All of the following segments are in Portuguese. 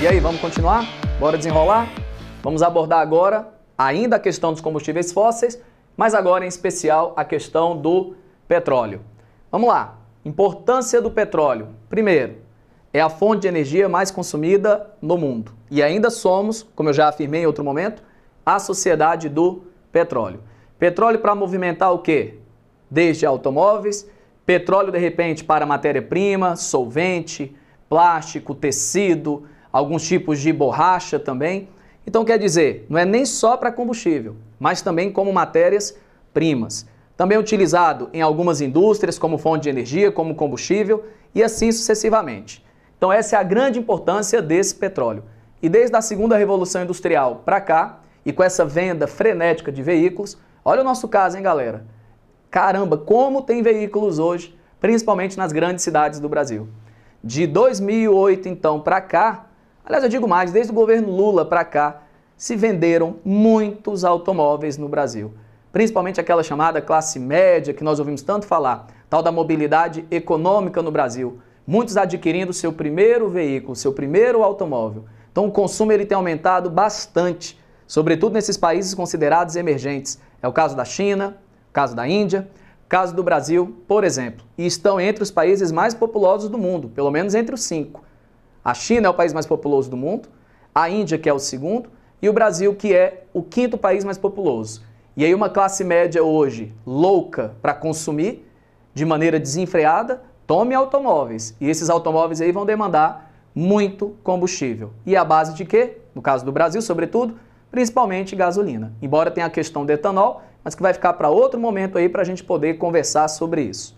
E aí, vamos continuar? Bora desenrolar? Vamos abordar agora ainda a questão dos combustíveis fósseis, mas agora em especial a questão do petróleo. Vamos lá. Importância do petróleo. Primeiro, é a fonte de energia mais consumida no mundo. E ainda somos, como eu já afirmei em outro momento, a sociedade do petróleo. Petróleo para movimentar o quê? Desde automóveis, petróleo de repente para matéria-prima, solvente, plástico, tecido, alguns tipos de borracha também. Então quer dizer, não é nem só para combustível, mas também como matérias-primas. Também utilizado em algumas indústrias como fonte de energia, como combustível e assim sucessivamente. Então essa é a grande importância desse petróleo. E desde a segunda revolução industrial para cá, e com essa venda frenética de veículos, olha o nosso caso, hein, galera? Caramba, como tem veículos hoje, principalmente nas grandes cidades do Brasil. De 2008, então, para cá, aliás, eu digo mais, desde o governo Lula para cá, se venderam muitos automóveis no Brasil. Principalmente aquela chamada classe média, que nós ouvimos tanto falar, tal da mobilidade econômica no Brasil. Muitos adquirindo seu primeiro veículo, seu primeiro automóvel. Então o consumo ele tem aumentado bastante, sobretudo nesses países considerados emergentes. É o caso da China, o caso da Índia, o caso do Brasil, por exemplo. E estão entre os países mais populosos do mundo, pelo menos entre os 5. A China é o país mais populoso do mundo, a Índia, que é o segundo, e o Brasil, que é o 5º país mais populoso. E aí uma classe média hoje louca para consumir de maneira desenfreada, tome automóveis. E esses automóveis aí vão demandar muito combustível. E a base de quê? No caso do Brasil, sobretudo, principalmente gasolina. Embora tenha a questão do etanol, mas que vai ficar para outro momento aí para a gente poder conversar sobre isso.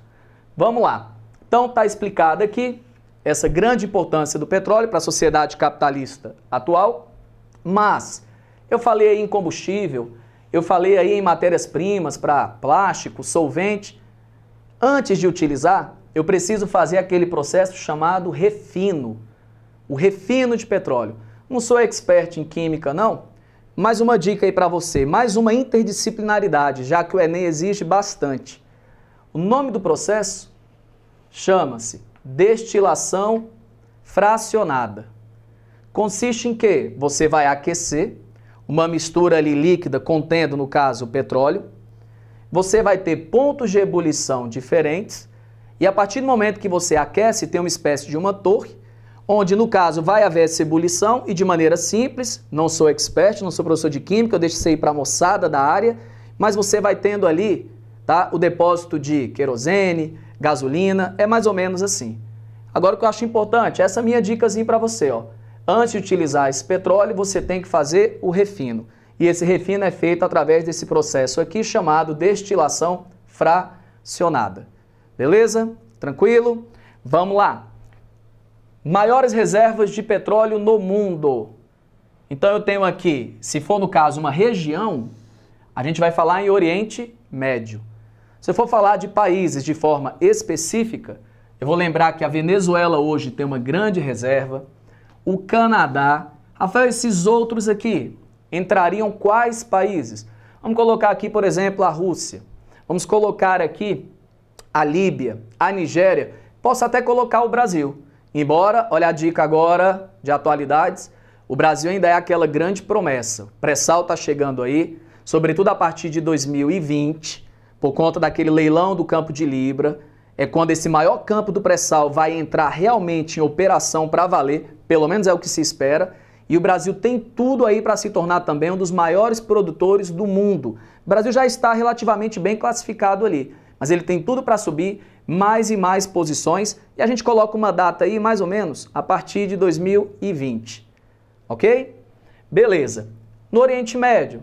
Vamos lá. Então está explicado aqui essa grande importância do petróleo para a sociedade capitalista atual, mas eu falei aí em combustível, eu falei aí em matérias-primas para plástico, solvente. Antes de utilizar, eu preciso fazer aquele processo chamado refino. O refino de petróleo. Não sou expert em química, não, mas uma dica aí para você, mais uma interdisciplinaridade, já que o Enem exige bastante. O nome do processo chama-se destilação fracionada. Consiste em que você vai aquecer uma mistura ali líquida contendo, no caso, o petróleo. Você vai ter pontos de ebulição diferentes e a partir do momento que você aquece, tem uma espécie de uma torre, onde, no caso, vai haver essa ebulição e de maneira simples, não sou expert, não sou professor de química, eu deixo isso aí para a moçada da área, mas você vai tendo ali, tá, o depósito de querosene, gasolina, é mais ou menos assim. Agora o que eu acho importante, essa minha dicasinha para você, ó. Antes de utilizar esse petróleo, você tem que fazer o refino. E esse refino é feito através desse processo aqui chamado destilação fracionada. Beleza? Tranquilo? Vamos lá. Maiores reservas de petróleo no mundo. Então eu tenho aqui, se for no caso uma região, a gente vai falar em Oriente Médio. Se eu for falar de países de forma específica, eu vou lembrar que a Venezuela hoje tem uma grande reserva, o Canadá. Rafael, esses outros aqui entrariam quais países? Vamos colocar aqui, por exemplo, a Rússia. Vamos colocar aqui a Líbia, a Nigéria. Posso até colocar o Brasil. Embora, olha a dica agora de atualidades, o Brasil ainda é aquela grande promessa. O pré-sal está chegando aí, sobretudo a partir de 2020, por conta daquele leilão do campo de Libra. É quando esse maior campo do pré-sal vai entrar realmente em operação para valer, pelo menos é o que se espera, e o Brasil tem tudo aí para se tornar também um dos maiores produtores do mundo. O Brasil já está relativamente bem classificado ali, mas ele tem tudo para subir mais e mais posições, e a gente coloca uma data aí, mais ou menos, a partir de 2020, ok? Beleza. No Oriente Médio,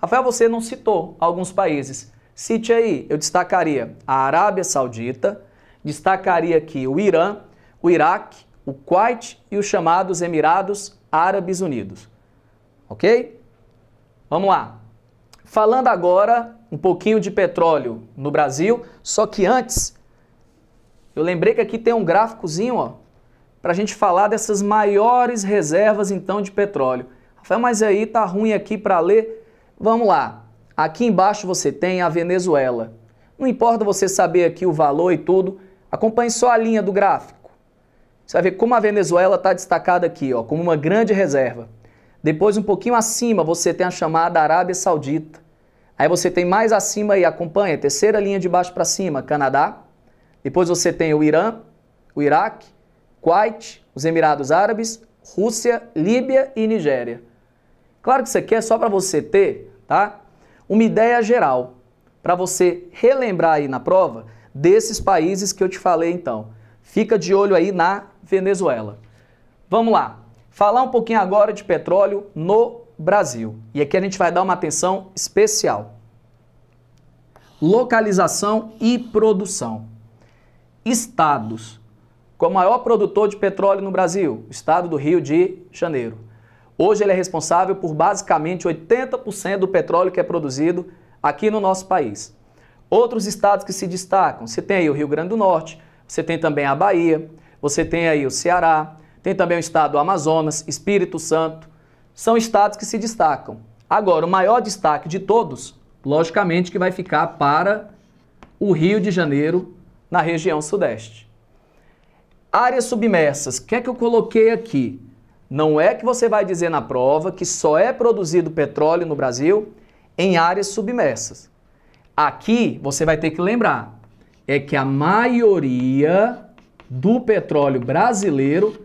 Rafael, você não citou alguns países. Cite aí, eu destacaria a Arábia Saudita, destacaria aqui o Irã, o Iraque, o Kuwait e os chamados Emirados Árabes Unidos. Ok? Vamos lá. Falando agora um pouquinho de petróleo no Brasil, só que antes, eu lembrei que aqui tem um gráficozinho, ó, para a gente falar dessas maiores reservas então de petróleo. Rafael, mas aí tá ruim aqui para ler. Vamos lá. Aqui embaixo você tem a Venezuela. Não importa você saber aqui o valor e tudo, acompanhe só a linha do gráfico. Você vai ver como a Venezuela está destacada aqui, ó, como uma grande reserva. Depois, um pouquinho acima, você tem a chamada Arábia Saudita. Aí você tem mais acima aí, acompanha, terceira linha de baixo para cima, Canadá. Depois você tem o Irã, o Iraque, Kuwait, os Emirados Árabes, Rússia, Líbia e Nigéria. Claro que isso aqui é só para você ter, tá, uma ideia geral, para você relembrar aí na prova desses países que eu te falei então. Fica de olho aí na Venezuela. Vamos lá, falar um pouquinho agora de petróleo no Brasil. E aqui a gente vai dar uma atenção especial. Localização e produção. Estados. Qual é o maior produtor de petróleo no Brasil? O estado do Rio de Janeiro. Hoje ele é responsável por basicamente 80% do petróleo que é produzido aqui no nosso país. Outros estados que se destacam, você tem aí o Rio Grande do Norte, você tem também a Bahia, você tem aí o Ceará, tem também o estado do Amazonas, Espírito Santo. São estados que se destacam. Agora, o maior destaque de todos, logicamente que vai ficar para o Rio de Janeiro, na região sudeste. Áreas submersas, o que é que eu coloquei aqui? Não é que você vai dizer na prova que só é produzido petróleo no Brasil em áreas submersas. Aqui você vai ter que lembrar, é que a maioria do petróleo brasileiro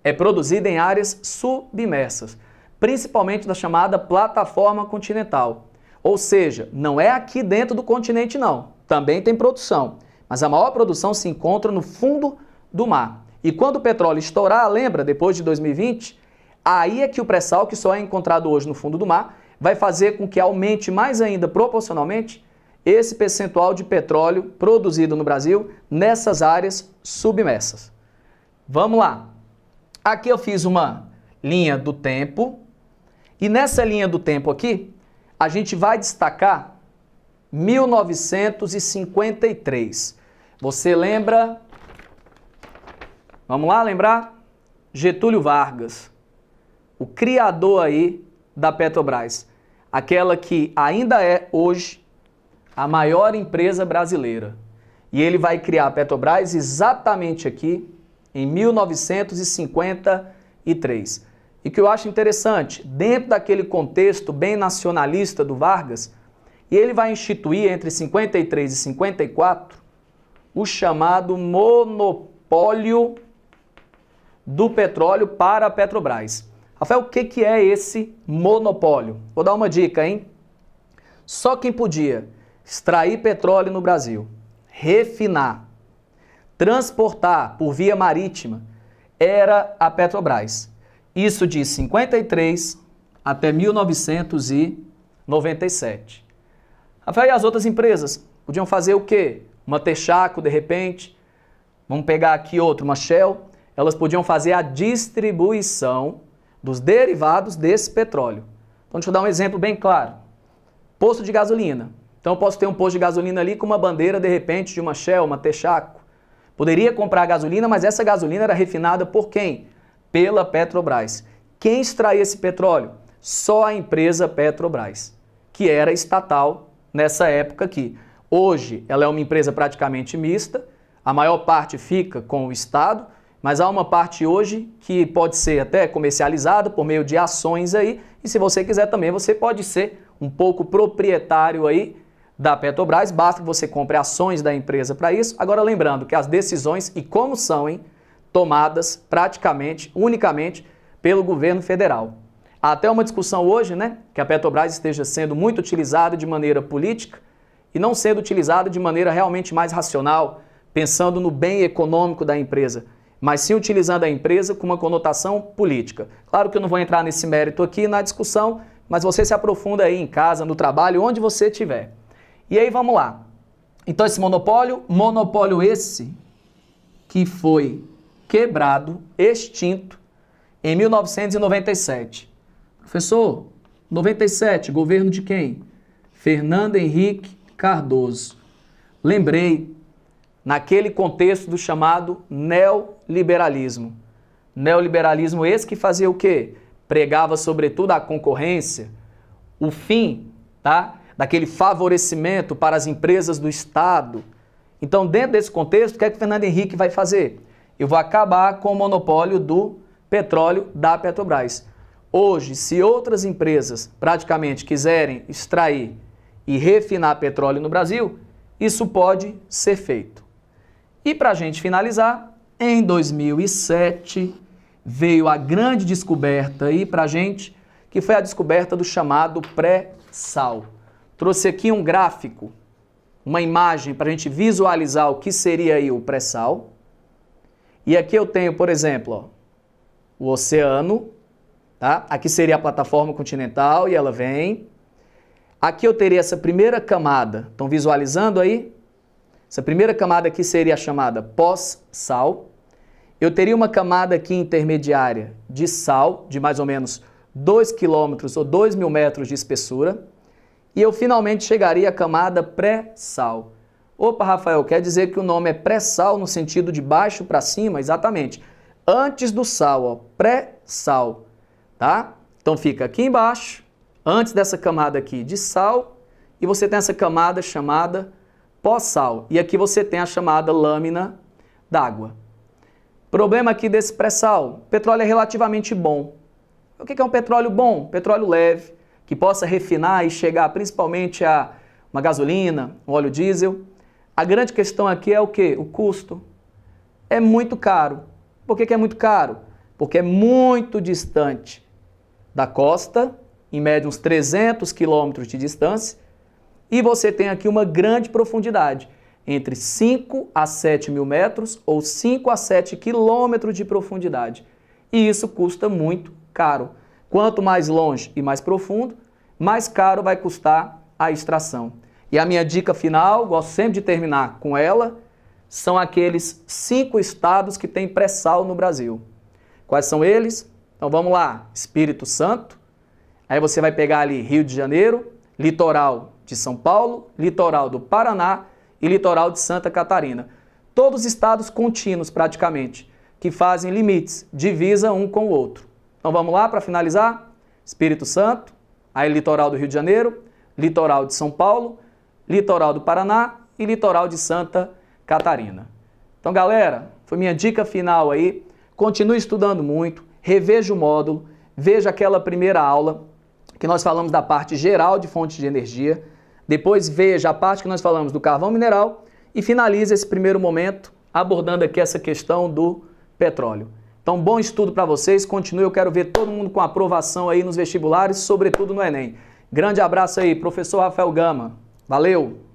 é produzida em áreas submersas, principalmente da chamada plataforma continental. Ou seja, não é aqui dentro do continente não, também tem produção, mas a maior produção se encontra no fundo do mar. E quando o petróleo estourar, lembra, depois de 2020, aí é que o pré-sal, que só é encontrado hoje no fundo do mar, vai fazer com que aumente mais ainda proporcionalmente esse percentual de petróleo produzido no Brasil nessas áreas submersas. Vamos lá. Aqui eu fiz uma linha do tempo e nessa linha do tempo aqui, a gente vai destacar 1953. Você lembra? Vamos lá lembrar? Getúlio Vargas, o criador aí da Petrobras, aquela que ainda é hoje a maior empresa brasileira. E ele vai criar a Petrobras exatamente aqui em 1953. E o que eu acho interessante, dentro daquele contexto bem nacionalista do Vargas, ele vai instituir entre 53 e 54 o chamado monopólio do petróleo para a Petrobras. Rafael, o que é esse monopólio? Vou dar uma dica, hein? Só quem podia extrair petróleo no Brasil, refinar, transportar por via marítima, era a Petrobras. Isso de 53 até 1997. Rafael, e as outras empresas podiam fazer o quê? Uma Texaco, de repente, vamos pegar aqui outro, uma Shell, elas podiam fazer a distribuição dos derivados desse petróleo. Então, deixa eu dar um exemplo bem claro. Posto de gasolina. Então, eu posso ter um posto de gasolina ali com uma bandeira, de repente, de uma Shell, uma Texaco. Poderia comprar gasolina, mas essa gasolina era refinada por quem? Pela Petrobras. Quem extraía esse petróleo? Só a empresa Petrobras, que era estatal nessa época aqui. Hoje, ela é uma empresa praticamente mista, a maior parte fica com o Estado, mas há uma parte hoje que pode ser até comercializada por meio de ações aí, e se você quiser também, você pode ser um pouco proprietário aí da Petrobras, basta que você compre ações da empresa para isso. Agora lembrando que as decisões, e como são, hein, tomadas praticamente, unicamente pelo governo federal. Há até uma discussão hoje, né, que a Petrobras esteja sendo muito utilizada de maneira política e não sendo utilizada de maneira realmente mais racional, pensando no bem econômico da empresa, mas sim utilizando a empresa com uma conotação política. Claro que eu não vou entrar nesse mérito aqui na discussão, mas você se aprofunda aí em casa, no trabalho, onde você estiver. E aí vamos lá. Então esse monopólio esse que foi quebrado, extinto, em 1997. Professor, 97, governo de quem? Fernando Henrique Cardoso. Lembrei, naquele contexto do chamado neoliberalismo. Neoliberalismo esse que fazia o quê? Pregava sobretudo a concorrência, o fim, tá, daquele favorecimento para as empresas do Estado. Então, dentro desse contexto, o que é que Fernando Henrique vai fazer? eu vou acabar com o monopólio do petróleo da Petrobras. Hoje, se outras empresas praticamente quiserem extrair e refinar petróleo no Brasil, isso pode ser feito. E para a gente finalizar, em 2007 veio a grande descoberta aí para a gente, que foi a descoberta do chamado pré-sal. Trouxe aqui um gráfico, uma imagem para a gente visualizar o que seria aí o pré-sal. E aqui eu tenho, por exemplo, ó, o oceano, tá? Aqui seria a plataforma continental e ela vem. Aqui eu teria essa primeira camada, estão visualizando aí? Essa primeira camada aqui seria a chamada pós-sal. Eu teria uma camada aqui intermediária de sal, de mais ou menos 2 quilômetros ou 2.000 metros de espessura. E eu finalmente chegaria à camada pré-sal. Opa, Rafael, quer dizer que o nome é pré-sal no sentido de baixo para cima? Exatamente. Antes do sal, ó, pré-sal, tá? Então fica aqui embaixo, antes dessa camada aqui de sal, e você tem essa camada chamada pós-sal. E aqui você tem a chamada lâmina d'água. Problema aqui desse pré-sal, petróleo é relativamente bom. O que é um petróleo bom? Petróleo leve, que possa refinar e chegar principalmente a uma gasolina, um óleo diesel. A grande questão aqui é o quê? O custo. É muito caro. Por que é muito caro? Porque é muito distante da costa, em média uns 300 quilômetros de distância, e você tem aqui uma grande profundidade, entre 5 a 7 mil metros ou 5 a 7 quilômetros de profundidade. E isso custa muito caro. Quanto mais longe e mais profundo, mais caro vai custar a extração. E a minha dica final, gosto sempre de terminar com ela, são aqueles 5 estados que têm pré-sal no Brasil. Quais são eles? Então vamos lá, Espírito Santo, aí você vai pegar ali Rio de Janeiro, litoral de São Paulo, litoral do Paraná e litoral de Santa Catarina. Todos estados contínuos praticamente, que fazem limites, divisa um com o outro. Então vamos lá para finalizar? Espírito Santo, aí litoral do Rio de Janeiro, litoral de São Paulo, litoral do Paraná e litoral de Santa Catarina. Então galera, foi minha dica final aí. Continue estudando muito, reveja o módulo, veja aquela primeira aula que nós falamos da parte geral de fontes de energia, depois veja a parte que nós falamos do carvão mineral e finalize esse primeiro momento abordando aqui essa questão do petróleo. Então, bom estudo para vocês, continue, eu quero ver todo mundo com aprovação aí nos vestibulares, sobretudo no Enem. Grande abraço aí, professor Rafael Gama. Valeu!